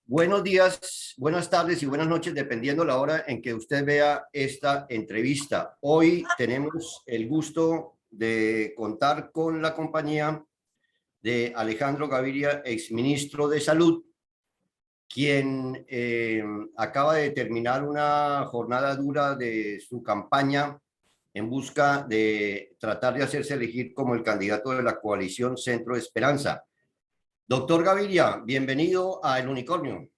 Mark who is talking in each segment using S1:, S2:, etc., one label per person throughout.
S1: Buenos días, buenas tardes y buenas noches, dependiendo la hora en que usted vea esta entrevista. Hoy tenemos el gusto de contar con la compañía de Alejandro Gaviria, exministro de Salud, quien acaba de terminar una jornada dura de su campaña en busca de tratar de hacerse elegir como el candidato de la coalición Centro Esperanza. Doctor Gaviria, bienvenido a El Unicornio.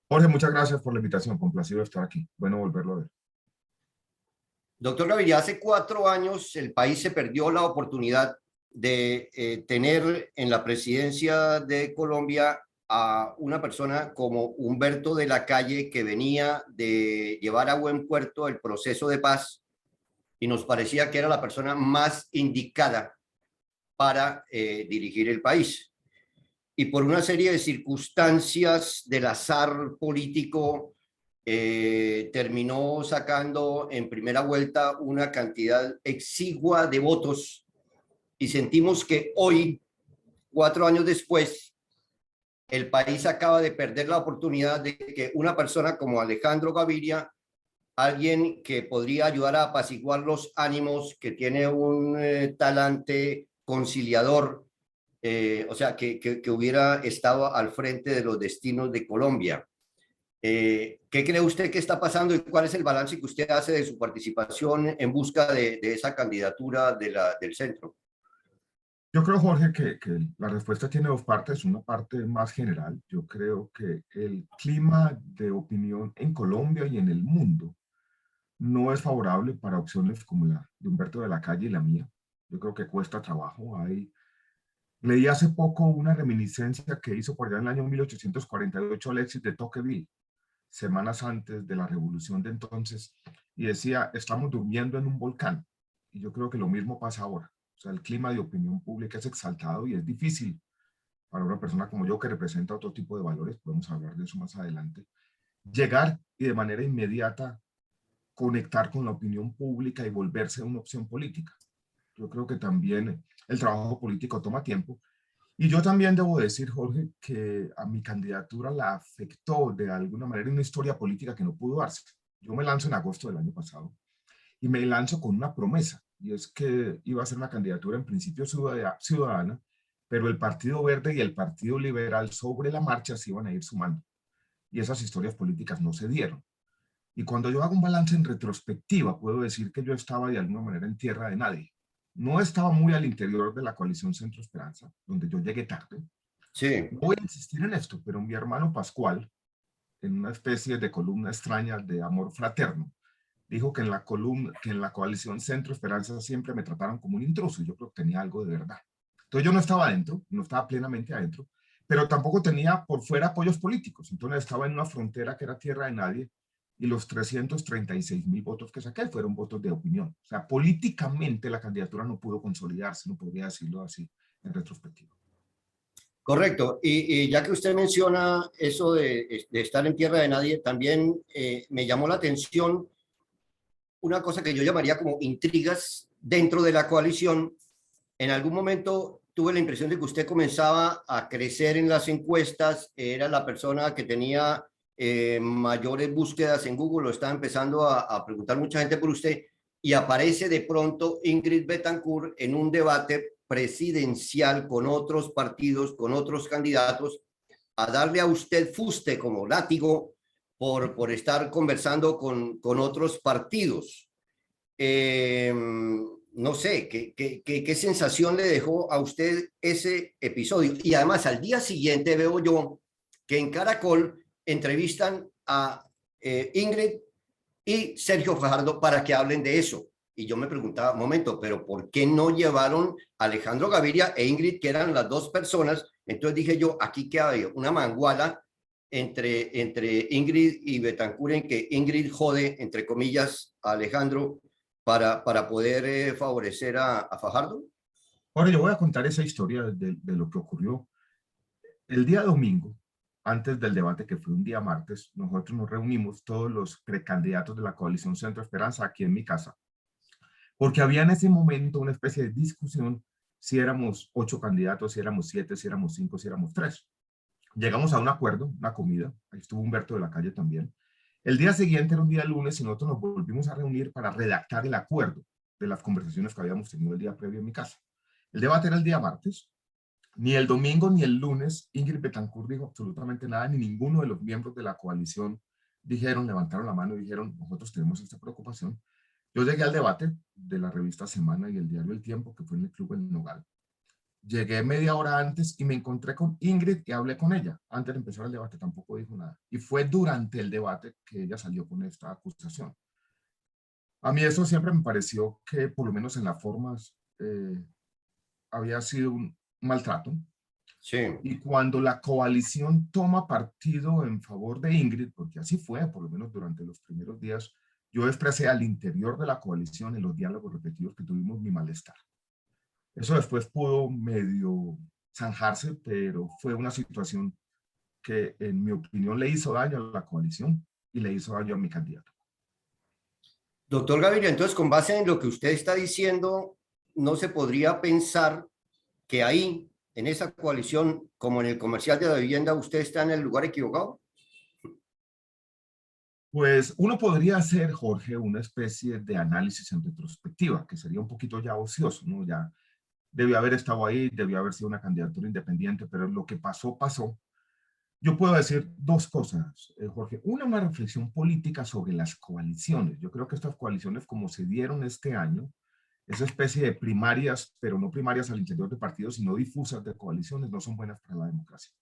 S2: Jorge, muchas gracias por la invitación, complacido de estar aquí. Bueno volverlo a ver.
S1: Doctor Gaviria, hace 4 años el país se perdió la oportunidad de tener en la presidencia de Colombia a una persona como Humberto de la Calle, que venía de llevar a buen puerto el proceso de paz y nos parecía que era la persona más indicada para dirigir el país. Y por una serie de circunstancias del azar político, terminó sacando en primera vuelta una cantidad exigua de votos y sentimos que hoy, 4 años después, el país acaba de perder la oportunidad de que una persona como Alejandro Gaviria, alguien que podría ayudar a apaciguar los ánimos, que tiene un talante conciliador, o sea, que hubiera estado al frente de los destinos de Colombia. ¿Qué cree usted que está pasando y cuál es el balance que usted hace de su participación en busca de esa candidatura del centro?
S2: Yo creo, Jorge, que la respuesta tiene dos partes. Una parte más general. Yo creo que el clima de opinión en Colombia y en el mundo no es favorable para opciones como la de Humberto de la Calle y la mía. Yo creo que cuesta trabajo. Leí hace poco una reminiscencia que hizo por allá en el año 1848 Alexis de Tocqueville, semanas antes de la revolución de entonces, y decía, estamos durmiendo en un volcán. Y yo creo que lo mismo pasa ahora. O sea, el clima de opinión pública es exaltado y es difícil para una persona como yo que representa otro tipo de valores, podemos hablar de eso más adelante, llegar y de manera inmediata conectar con la opinión pública y volverse una opción política. Yo creo que también el trabajo político toma tiempo. Y yo también debo decir, Jorge, que a mi candidatura la afectó de alguna manera una historia política que no pudo darse. Yo me lanzo en agosto del año pasado y me lanzo con una promesa, y es que iba a ser una candidatura en principio ciudadana, pero el Partido Verde y el Partido Liberal sobre la marcha se iban a ir sumando. Y esas historias políticas no se dieron. Y cuando yo hago un balance en retrospectiva, puedo decir que yo estaba de alguna manera en tierra de nadie. No estaba muy al interior de la coalición Centro Esperanza, donde yo llegué tarde.
S1: Sí.
S2: No voy a insistir en esto, pero mi hermano Pascual, en una especie de columna extraña de amor fraterno, dijo que en la coalición Centro Esperanza siempre me trataron como un intruso, y yo creo que tenía algo de verdad. Entonces yo no estaba adentro, no estaba plenamente adentro, pero tampoco tenía por fuera apoyos políticos. Entonces estaba en una frontera que era tierra de nadie, y los 336,000 votos que saqué fueron votos de opinión. O sea, políticamente la candidatura no pudo consolidarse, no podría decirlo así en retrospectiva.
S1: Correcto. Y ya que usted menciona eso de estar en tierra de nadie, también me llamó la atención una cosa que yo llamaría como intrigas dentro de la coalición. En algún momento tuve la impresión de que usted comenzaba a crecer en las encuestas, era la persona que tenía mayores búsquedas en Google, lo estaba empezando a preguntar mucha gente por usted, y aparece de pronto Ingrid Betancourt en un debate presidencial con otros partidos, con otros candidatos, a darle a usted fuste como látigo por estar conversando con otros partidos. No sé, ¿qué sensación le dejó a usted ese episodio? Y además al día siguiente veo yo que en Caracol entrevistan a Ingrid y Sergio Fajardo para que hablen de eso. Y yo me preguntaba, momento, pero ¿por qué no llevaron a Alejandro Gaviria e Ingrid, que eran las dos personas? Entonces dije yo, aquí que había una manguala entre Ingrid y Betancourt, en que Ingrid jode, entre comillas, a Alejandro para poder favorecer a Fajardo.
S2: Ahora yo voy a contar esa historia de lo que ocurrió. El día domingo, antes del debate, que fue un día martes, nosotros nos reunimos todos los precandidatos de la coalición Centro Esperanza aquí en mi casa, porque había en ese momento una especie de discusión si éramos 8 candidatos, si éramos 7, si éramos 5, si éramos 3. Llegamos a un acuerdo, una comida, ahí estuvo Humberto de la Calle también. El día siguiente era un día lunes y nosotros nos volvimos a reunir para redactar el acuerdo de las conversaciones que habíamos tenido el día previo en mi casa. El debate era el día martes. Ni el domingo ni el lunes Ingrid Betancourt dijo absolutamente nada, ni ninguno de los miembros de la coalición levantaron la mano y dijeron, nosotros tenemos esta preocupación. Yo llegué al debate de la revista Semana y el diario El Tiempo, que fue en el Club El Nogal. Llegué media hora antes y me encontré con Ingrid y hablé con ella. Antes de empezar el debate tampoco dijo nada. Y fue durante el debate que ella salió con esta acusación. A mí eso siempre me pareció que, por lo menos en las formas, había sido un maltrato.
S1: Sí.
S2: Y cuando la coalición toma partido en favor de Ingrid, porque así fue, por lo menos durante los primeros días, yo expresé al interior de la coalición, en los diálogos repetidos que tuvimos, mi malestar. Eso después pudo medio zanjarse, pero fue una situación que, en mi opinión, le hizo daño a la coalición y le hizo daño a mi candidato.
S1: Doctor Gaviria, entonces, con base en lo que usted está diciendo, ¿no se podría pensar que ahí, en esa coalición, como en el comercial de la vivienda, usted está en el lugar equivocado?
S2: Pues uno podría hacer, Jorge, una especie de análisis en retrospectiva, que sería un poquito ya ocioso, ¿no? Ya debió haber estado ahí, debió haber sido una candidatura independiente, pero lo que pasó, pasó. Yo puedo decir dos cosas, Jorge. Una reflexión política sobre las coaliciones. Yo creo que estas coaliciones, como se dieron este año, esa especie de primarias, pero no primarias al interior de partidos, sino difusas de coaliciones, no son buenas para la democracia.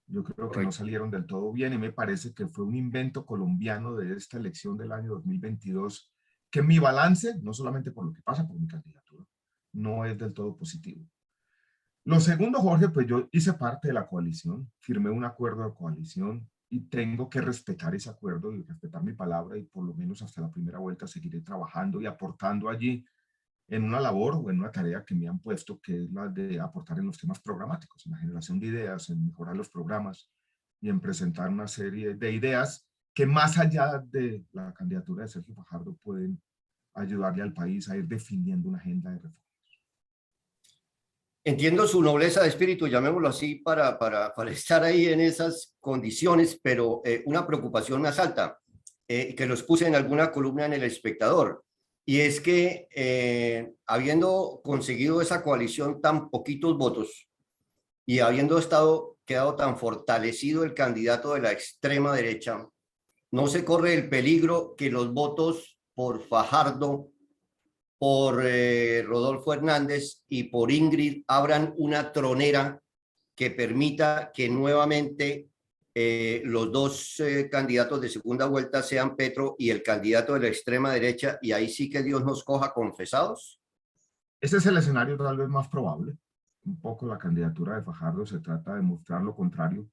S2: Yo creo que no
S1: Correcto.
S2: salieron del todo bien y me parece que fue un invento colombiano de esta elección del año 2022, que mi balance, no solamente por lo que pasa por mi candidatura, no es del todo positivo. Lo segundo, Jorge, pues yo hice parte de la coalición, firmé un acuerdo de coalición y tengo que respetar ese acuerdo y respetar mi palabra y por lo menos hasta la primera vuelta seguiré trabajando y aportando allí en una labor o en una tarea que me han puesto, que es la de aportar en los temas programáticos, en la generación de ideas, en mejorar los programas y en presentar una serie de ideas que más allá de la candidatura de Sergio Fajardo pueden ayudarle al país a ir definiendo una agenda de reforma.
S1: Entiendo su nobleza de espíritu, llamémoslo así, para estar ahí en esas condiciones, pero una preocupación me asalta, que los puse en alguna columna en El Espectador, y es que habiendo conseguido esa coalición tan poquitos votos y habiendo quedado tan fortalecido el candidato de la extrema derecha, no se corre el peligro que los votos por Fajardo, por Rodolfo Hernández y por Ingrid abran una tronera que permita que nuevamente los dos candidatos de segunda vuelta sean Petro y el candidato de la extrema derecha, y ahí sí que Dios nos coja confesados.
S2: Ese es el escenario tal vez más probable. Un poco la candidatura de Fajardo se trata de mostrar lo contrario.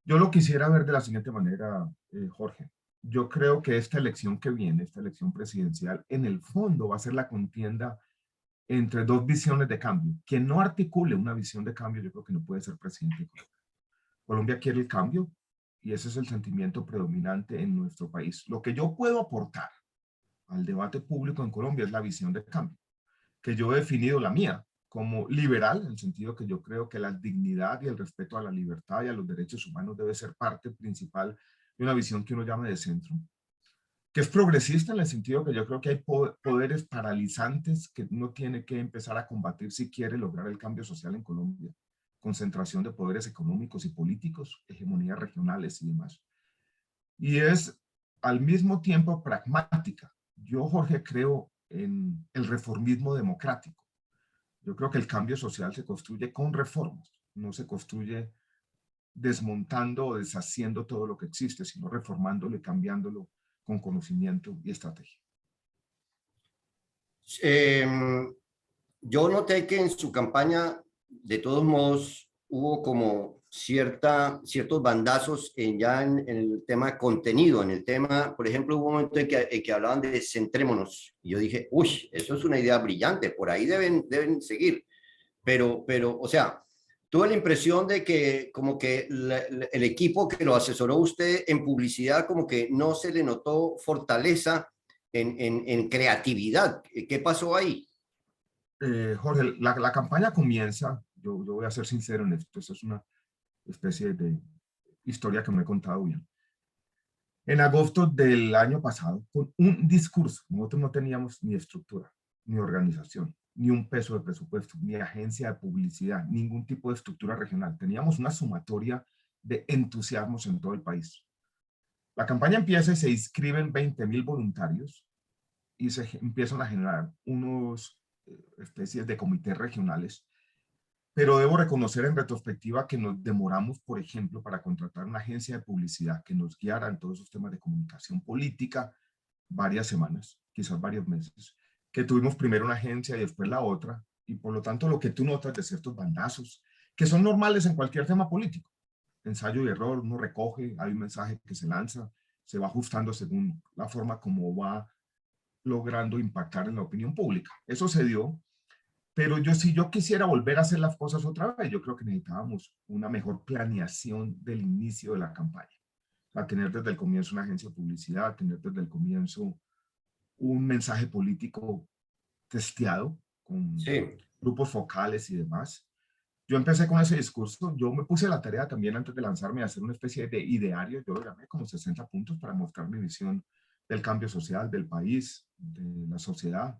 S2: Yo lo quisiera ver de la siguiente manera, Jorge. Yo creo que esta elección que viene, esta elección presidencial, en el fondo va a ser la contienda entre dos visiones de cambio. Quien no articule una visión de cambio, yo creo que no puede ser presidente de Colombia. Colombia quiere el cambio y ese es el sentimiento predominante en nuestro país. Lo que yo puedo aportar al debate público en Colombia es la visión de cambio, que yo he definido la mía como liberal, en el sentido que yo creo que la dignidad y el respeto a la libertad y a los derechos humanos debe ser parte principal de una visión que uno llame de centro, que es progresista en el sentido que yo creo que hay poderes paralizantes que uno tiene que empezar a combatir si quiere lograr el cambio social en Colombia. Concentración de poderes económicos y políticos, hegemonías regionales y demás. Y es al mismo tiempo pragmática. Yo, Jorge, creo en el reformismo democrático. Yo creo que el cambio social se construye con reformas, no se construye desmontando o deshaciendo todo lo que existe, sino reformándolo y cambiándolo con conocimiento y estrategia.
S1: Eh, yo noté que en su campaña, de todos modos, hubo como ciertos bandazos en el tema de contenido, en el tema, por ejemplo, hubo un momento en que hablaban de centrémonos, y yo dije, uy, eso es una idea brillante, por ahí deben seguir, o sea, tuve la impresión de que como que el equipo que lo asesoró usted en publicidad, como que no se le notó fortaleza en creatividad. ¿Qué pasó ahí?
S2: Jorge, la campaña comienza, yo voy a ser sincero en esto, eso es una especie de historia que me he contado bien. En agosto del año pasado, con un discurso, nosotros no teníamos ni estructura, ni organización, ni un peso de presupuesto, ni agencia de publicidad, ningún tipo de estructura regional. Teníamos una sumatoria de entusiasmos en todo el país. La campaña empieza y se inscriben 20.000 voluntarios y se empiezan a generar unos especies de comités regionales, pero debo reconocer en retrospectiva que nos demoramos, por ejemplo, para contratar una agencia de publicidad que nos guiara en todos esos temas de comunicación política, varias semanas, quizás varios meses, que tuvimos primero una agencia y después la otra, y por lo tanto lo que tú notas de ciertos bandazos, que son normales en cualquier tema político, ensayo y error, uno recoge, hay un mensaje que se lanza, se va ajustando según la forma como va logrando impactar en la opinión pública. Eso se dio, pero si yo quisiera volver a hacer las cosas otra vez, yo creo que necesitábamos una mejor planeación del inicio de la campaña. A tener desde el comienzo una agencia de publicidad, tener desde el comienzo un mensaje político testeado con
S1: Sí.
S2: grupos focales y demás. Yo empecé con ese discurso, yo me puse la tarea también antes de lanzarme a hacer una especie de ideario, yo lo llamé como 60 puntos para mostrar mi visión del cambio social, del país, de la sociedad,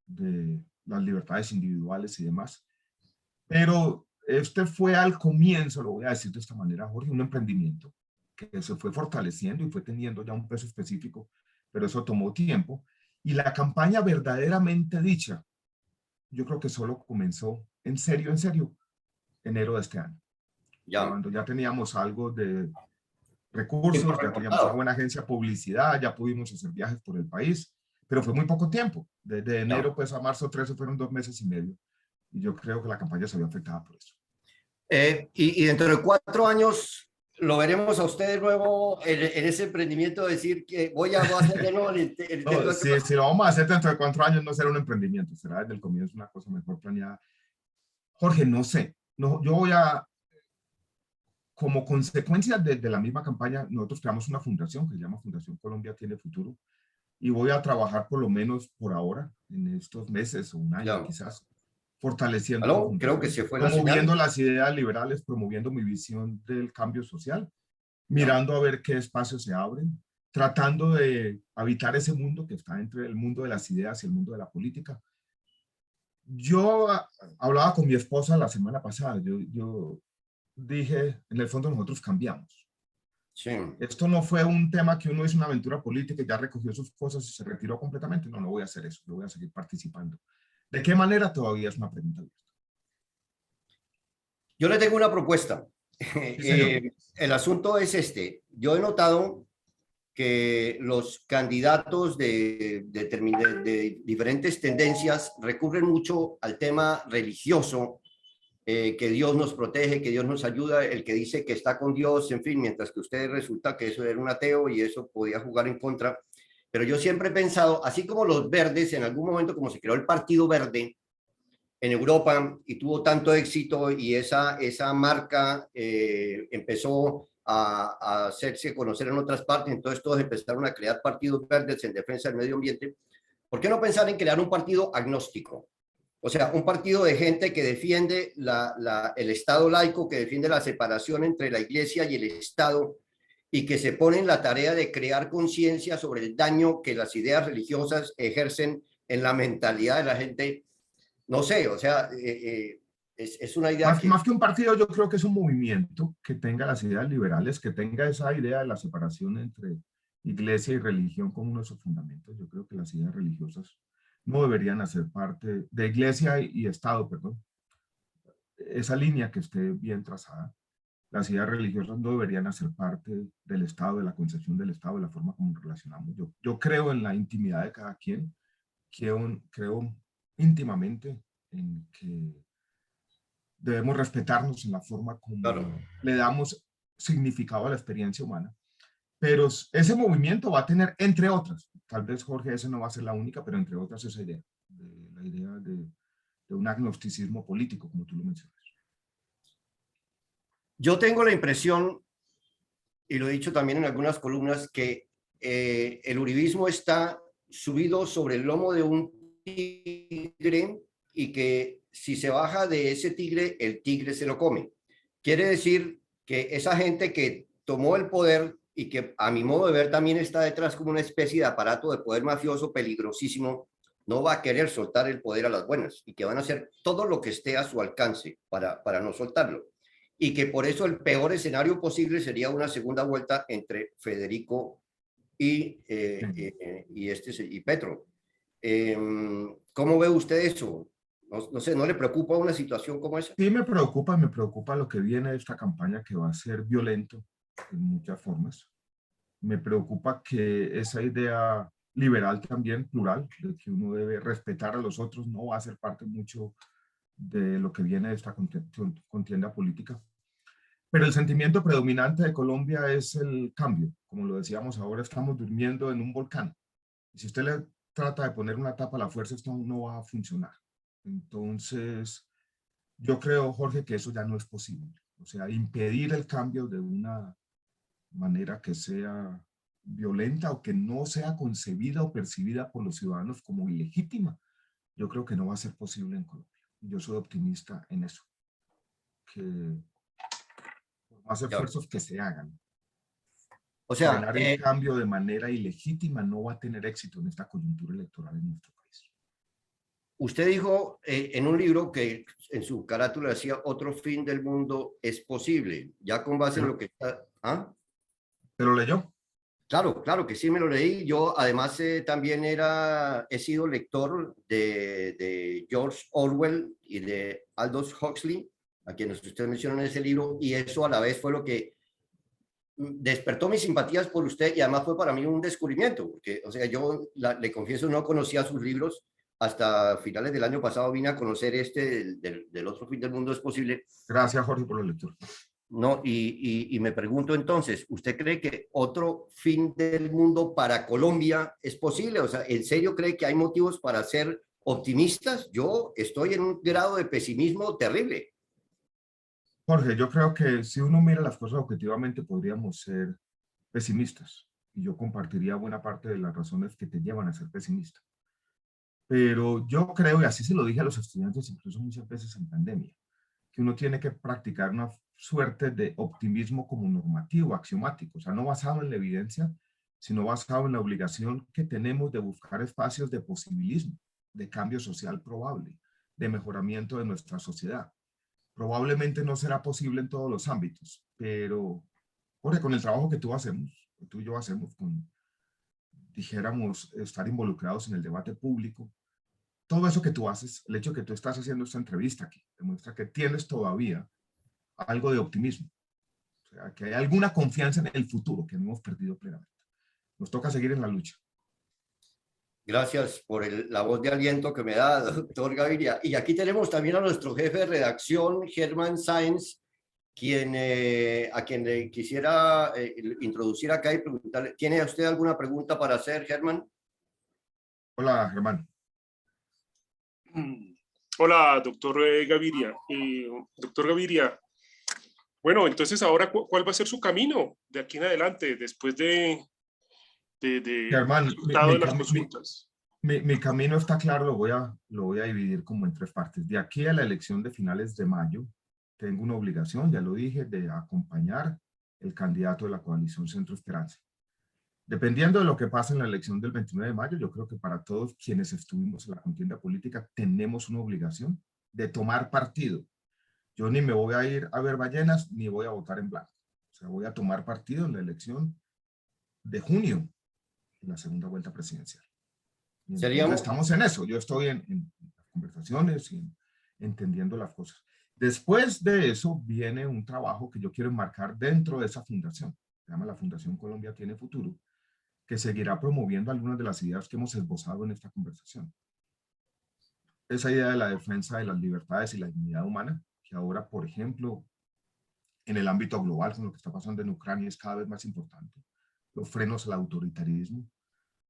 S2: de las libertades individuales y demás. Pero este fue al comienzo, lo voy a decir de esta manera, Jorge, un emprendimiento que se fue fortaleciendo y fue teniendo ya un peso específico, pero eso tomó tiempo. Y la campaña verdaderamente dicha, yo creo que solo comenzó en serio, enero de este año.
S1: Ya.
S2: Cuando ya teníamos algo de
S1: Tiempo
S2: recursos, ya teníamos una
S1: recortado.
S2: buena agencia de publicidad, ya pudimos hacer viajes por el país, pero fue muy poco tiempo. Desde
S1: Ya.
S2: enero pues a marzo 13 fueron 2 meses y medio. Y yo creo que la campaña se vio afectada por eso.
S1: Y dentro de 4 años lo veremos a usted de nuevo en ese emprendimiento, decir que voy a hacer de nuevo el intento
S2: No,
S1: de hacer las
S2: si
S1: cosas.
S2: lo vamos a hacer dentro de 4 años, no será un emprendimiento, será desde el comienzo una cosa mejor planeada. Jorge, no sé, no, yo voy a, como consecuencia de la misma campaña, nosotros creamos una fundación que se llama Fundación Colombia Tiene Futuro y voy a trabajar por lo menos por ahora, en estos meses o un año
S1: Ya.
S2: quizás, fortaleciendo la
S1: ¿Aló? Creo que
S2: fundación,
S1: se fue la
S2: promoviendo
S1: señal.
S2: las ideas liberales, promoviendo mi visión del cambio social,
S1: Ya.
S2: mirando a ver qué espacios se abren, tratando de habitar ese mundo que está entre el mundo de las ideas y el mundo de la política. Yo hablaba con mi esposa la semana pasada, yo dije, en el fondo nosotros cambiamos.
S1: Sí.
S2: Esto no fue un tema que uno hizo una aventura política y ya recogió sus cosas y se retiró completamente. No, no voy a hacer eso, yo voy a seguir participando. ¿De qué manera? Todavía es una pregunta abierta.
S1: Yo le tengo una propuesta.
S2: Sí, señor.
S1: El asunto es este. Yo he notado que los candidatos de diferentes tendencias recurren mucho al tema religioso, que Dios nos protege, que Dios nos ayuda, el que dice que está con Dios, en fin, mientras que usted resulta que eso era un ateo y eso podía jugar en contra. Pero yo siempre he pensado, así como los verdes, en algún momento como se creó el Partido Verde en Europa y tuvo tanto éxito y esa marca empezó a hacerse conocer en otras partes, entonces todos empezaron a crear partidos verdes en defensa del medio ambiente. ¿Por qué no pensar en crear un partido agnóstico? O sea, un partido de gente que defiende el Estado laico, que defiende la separación entre la Iglesia y el Estado y que se pone en la tarea de crear conciencia sobre el daño que las ideas religiosas ejercen en la mentalidad de la gente. No sé, o sea, es una idea
S2: Más que un partido, yo creo que es un movimiento que tenga las ideas liberales, que tenga esa idea de la separación entre iglesia y religión como uno de sus fundamentos. Yo creo que las ideas religiosas no deberían hacer parte de iglesia y Estado, perdón. Esa línea que esté bien trazada. Las ideas religiosas no deberían hacer parte del Estado, de la concepción del Estado, de la forma como nos relacionamos. Yo creo en la intimidad de cada quien, creo íntimamente en que debemos respetarnos en la forma
S1: claro.
S2: como le damos significado a la experiencia humana. Pero ese movimiento va a tener, entre otras, tal vez Jorge, esa no va a ser la única, pero entre otras esa idea, la idea de un agnosticismo político, como tú lo mencionas.
S1: Yo tengo la impresión, y lo he dicho también en algunas columnas, que el uribismo está subido sobre el lomo de un tigre y que si se baja de ese tigre, el tigre se lo come. quiere decir que esa gente que tomó el poder y que a mi modo de ver también está detrás como una especie de aparato de poder mafioso peligrosísimo, no va a querer soltar el poder a las buenas y que van a hacer todo lo que esté a su alcance para no soltarlo. Y que por eso el peor escenario posible sería una segunda vuelta entre Federico y Petro. ¿Cómo ve usted eso? No sé, ¿no le preocupa una situación como esa?
S2: Sí, me preocupa lo que viene de esta campaña que va a ser violento en muchas formas. Me preocupa que esa idea liberal también, plural, de que uno debe respetar a los otros, no va a ser parte mucho de lo que viene de esta contienda política. Pero el sentimiento predominante de Colombia es el cambio. Como lo decíamos, ahora estamos durmiendo en un volcán. Y si usted le trata de poner una tapa a la fuerza, esto no va a funcionar. Entonces, yo creo, Jorge, que eso ya no es posible. O sea, impedir el cambio de una manera que sea violenta o que no sea concebida o percibida por los ciudadanos como ilegítima, yo creo que no va a ser posible en Colombia. Yo soy optimista en eso, que por más
S1: Ya.
S2: esfuerzos que se hagan,
S1: O sea,
S2: frenar el cambio de manera ilegítima no va a tener éxito en esta coyuntura electoral en nuestro país.
S1: usted dijo en un libro que en su carátula decía otro fin del mundo es posible, ya con base en lo
S2: Pero,
S1: que está... ¿Ah?
S2: ¿te lo leyó?
S1: Claro, claro que sí me lo leí. Yo además también he sido lector de George Orwell y de Aldous Huxley, a quienes usted mencionó en ese libro, y eso a la vez fue lo que despertó mis simpatías por usted y además fue para mí un descubrimiento, porque, o sea, yo le confieso, no conocía sus libros hasta finales del año pasado, vine a conocer del otro fin del mundo es posible.
S2: Gracias, Jorge, por la lectura.
S1: No, y me pregunto entonces, ¿usted cree que otro fin del mundo para Colombia es posible? O sea, ¿en serio cree que hay motivos para ser optimistas? Yo estoy en un grado de pesimismo terrible.
S2: Jorge, yo creo que si uno mira las cosas objetivamente, podríamos ser pesimistas. Y yo compartiría buena parte de las razones que te llevan a ser pesimista. Pero yo creo, y así se lo dije a los estudiantes, incluso muchas veces en pandemia, que uno tiene que practicar una suerte de optimismo como normativo, axiomático, o sea, no basado en la evidencia, sino basado en la obligación que tenemos de buscar espacios de posibilismo, de cambio social probable, de mejoramiento de nuestra sociedad. Probablemente no será posible en todos los ámbitos, pero Jorge, con el trabajo que tú y yo hacemos, con, dijéramos, estar involucrados en el debate público, todo eso que tú haces, el hecho de que tú estás haciendo esta entrevista aquí, demuestra que tienes todavía algo de optimismo, o sea, que hay alguna confianza en el futuro que no hemos perdido plenamente. Nos toca seguir en la lucha.
S1: Gracias por la voz de aliento que me da, doctor Gaviria. Y aquí tenemos también a nuestro jefe de redacción, Germán Sáenz, a quien le quisiera introducir acá y preguntarle, ¿tiene usted alguna pregunta para hacer, Germán?
S2: Hola, Germán.
S3: Hola, doctor Gaviria. Doctor Gaviria, bueno, entonces ahora, ¿cuál va a ser su camino de aquí en adelante, después del
S2: Germán,
S3: resultado de las consultas?
S2: mi camino está claro, lo voy a dividir como en tres partes. De aquí a la elección de finales de mayo, tengo una obligación, ya lo dije, de acompañar el candidato de la coalición Centro Esperanza. Dependiendo de lo que pase en la elección del 29 de mayo, yo creo que para todos quienes estuvimos en la contienda política tenemos una obligación de tomar partido. Yo ni me voy a ir a ver ballenas, ni voy a votar en blanco. O sea, voy a tomar partido en la elección de junio, en la segunda vuelta presidencial. Y entonces
S1: Seríamos,
S2: estamos en eso. Yo estoy en las conversaciones y entendiendo las cosas. Después de eso viene un trabajo que yo quiero enmarcar dentro de esa fundación. Se llama la Fundación Colombia Tiene Futuro, que seguirá promoviendo algunas de las ideas que hemos esbozado en esta conversación. Esa idea de la defensa de las libertades y la dignidad humana, que ahora, por ejemplo, en el ámbito global, con lo que está pasando en Ucrania, es cada vez más importante. Los frenos al autoritarismo,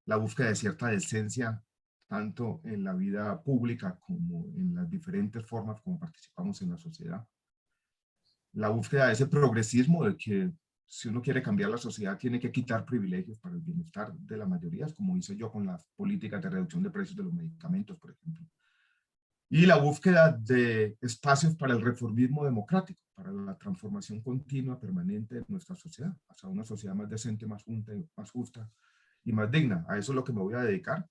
S2: la búsqueda de cierta decencia, tanto en la vida pública como en las diferentes formas como participamos en la sociedad. La búsqueda de ese progresismo de que si uno quiere cambiar la sociedad tiene que quitar privilegios para el bienestar de la mayoría, como hice yo con las políticas de reducción de precios de los medicamentos, por ejemplo. y la búsqueda de espacios para el reformismo democrático, para la transformación continua, permanente de nuestra sociedad, hacia una sociedad más decente, más justa y más digna. A eso es lo que me voy a dedicar.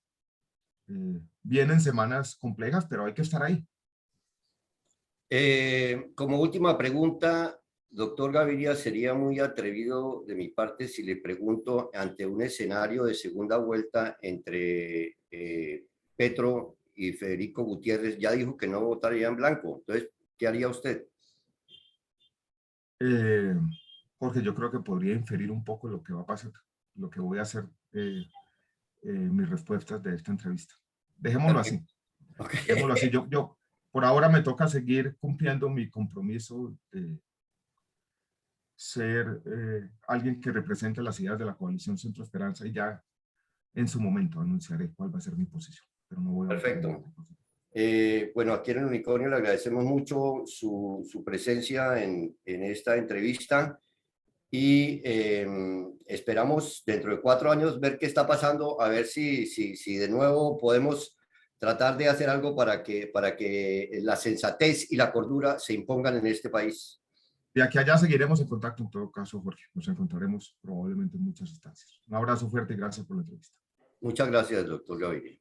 S2: Vienen semanas complejas, pero hay que estar ahí.
S1: Como última pregunta, doctor Gaviria, sería muy atrevido de mi parte si le pregunto, ante un escenario de segunda vuelta entre Petro y Federico Gutiérrez, ya dijo que no votaría en blanco. Entonces, ¿qué haría usted?
S2: Jorge, yo creo que podría inferir un poco lo que va a pasar, lo que voy a hacer, mis respuestas de esta entrevista. Dejémoslo así.
S1: Okay.
S2: Dejémoslo así. Yo, por ahora me toca seguir cumpliendo mi compromiso de ser alguien que represente las ideas de la coalición Centro Esperanza, y ya en su momento anunciaré cuál va a ser mi posición. Pero no voy a
S1: Perfecto. Bueno, aquí en el Unicornio le agradecemos mucho su presencia en esta entrevista y esperamos dentro de 4 años ver qué está pasando, a ver si de nuevo podemos tratar de hacer algo para que la sensatez y la cordura se impongan en este país.
S2: De aquí a allá seguiremos en contacto en todo caso, Jorge. Nos encontraremos probablemente en muchas instancias. Un abrazo fuerte y gracias por la entrevista.
S1: Muchas gracias, doctor Gaviria.